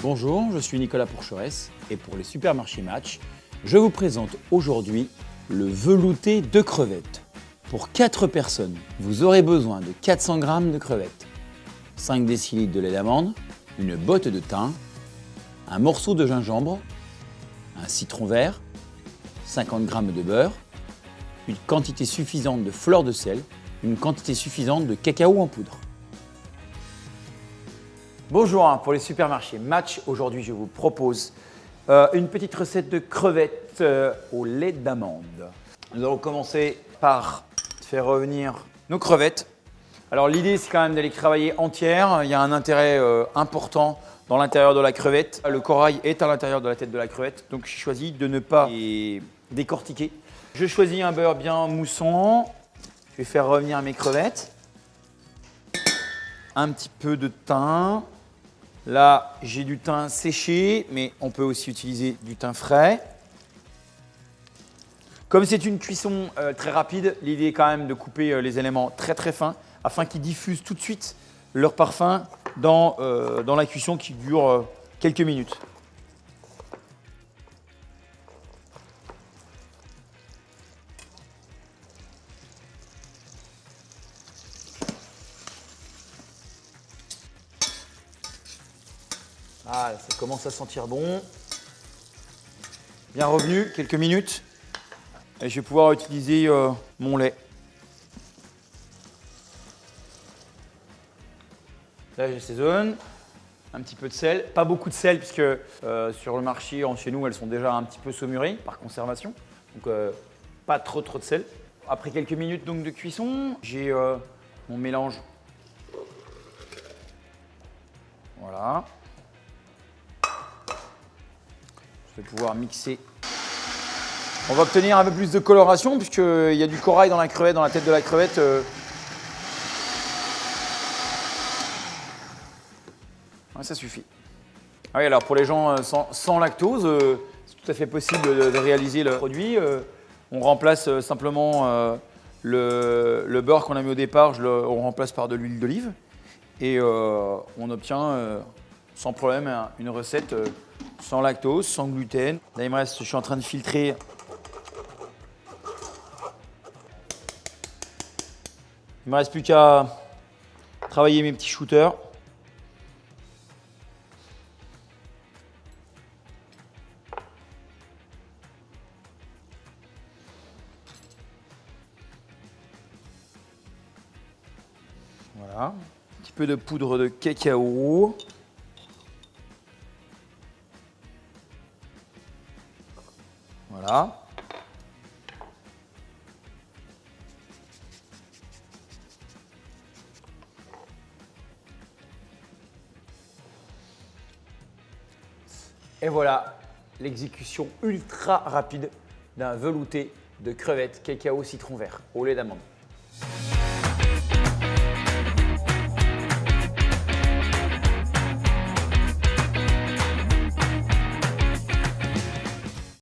Bonjour, je suis Nicolas Pourcheresse et pour les supermarchés Match, je vous présente aujourd'hui le velouté de crevettes. Pour 4 personnes, vous aurez besoin de 400 g de crevettes, 5 décilitres de lait d'amande, une botte de thym, un morceau de gingembre, un citron vert, 50 g de beurre, une quantité suffisante de fleur de sel, une quantité suffisante de cacao en poudre. Bonjour, pour les supermarchés Match, aujourd'hui je vous propose une petite recette de crevettes au lait d'amande. Nous allons commencer par faire revenir nos crevettes. Alors l'idée c'est quand même de les travailler entières, il y a un intérêt important dans l'intérieur de la crevette. Le corail est à l'intérieur de la tête de la crevette, donc j'ai choisi de ne pas les décortiquer. Je choisis un beurre bien moussant, je vais faire revenir mes crevettes. Un petit peu de thym. Là, j'ai du thym séché, mais on peut aussi utiliser du thym frais. Comme c'est une cuisson très rapide, l'idée est quand même de couper les éléments très très fins afin qu'ils diffusent tout de suite leur parfum dans la cuisson qui dure quelques minutes. Ah, ça commence à sentir bon. Bien revenu, quelques minutes. Et je vais pouvoir utiliser mon lait. Là, j'assaisonne. Un petit peu de sel. Pas beaucoup de sel, puisque sur le marché, chez nous, elles sont déjà un petit peu saumurées par conservation. Donc, pas trop de sel. Après quelques minutes donc, de cuisson, j'ai mon mélange. Voilà. Je vais pouvoir mixer. On va obtenir un peu plus de coloration puisqu'il y a du corail dans la crevette, dans la tête de la crevette. Ouais, ça suffit. Ah oui, alors pour les gens sans lactose, c'est tout à fait possible de réaliser le produit. On remplace simplement le beurre qu'on a mis au départ, on remplace par de l'huile d'olive et on obtient sans problème une recette sans lactose, sans gluten. Là, il me reste, je suis en train de filtrer. Il ne me reste plus qu'à travailler mes petits shooters. Voilà, un petit peu de poudre de cacao. Voilà. Et voilà l'exécution ultra rapide d'un velouté de crevettes cacao citron vert au lait d'amande.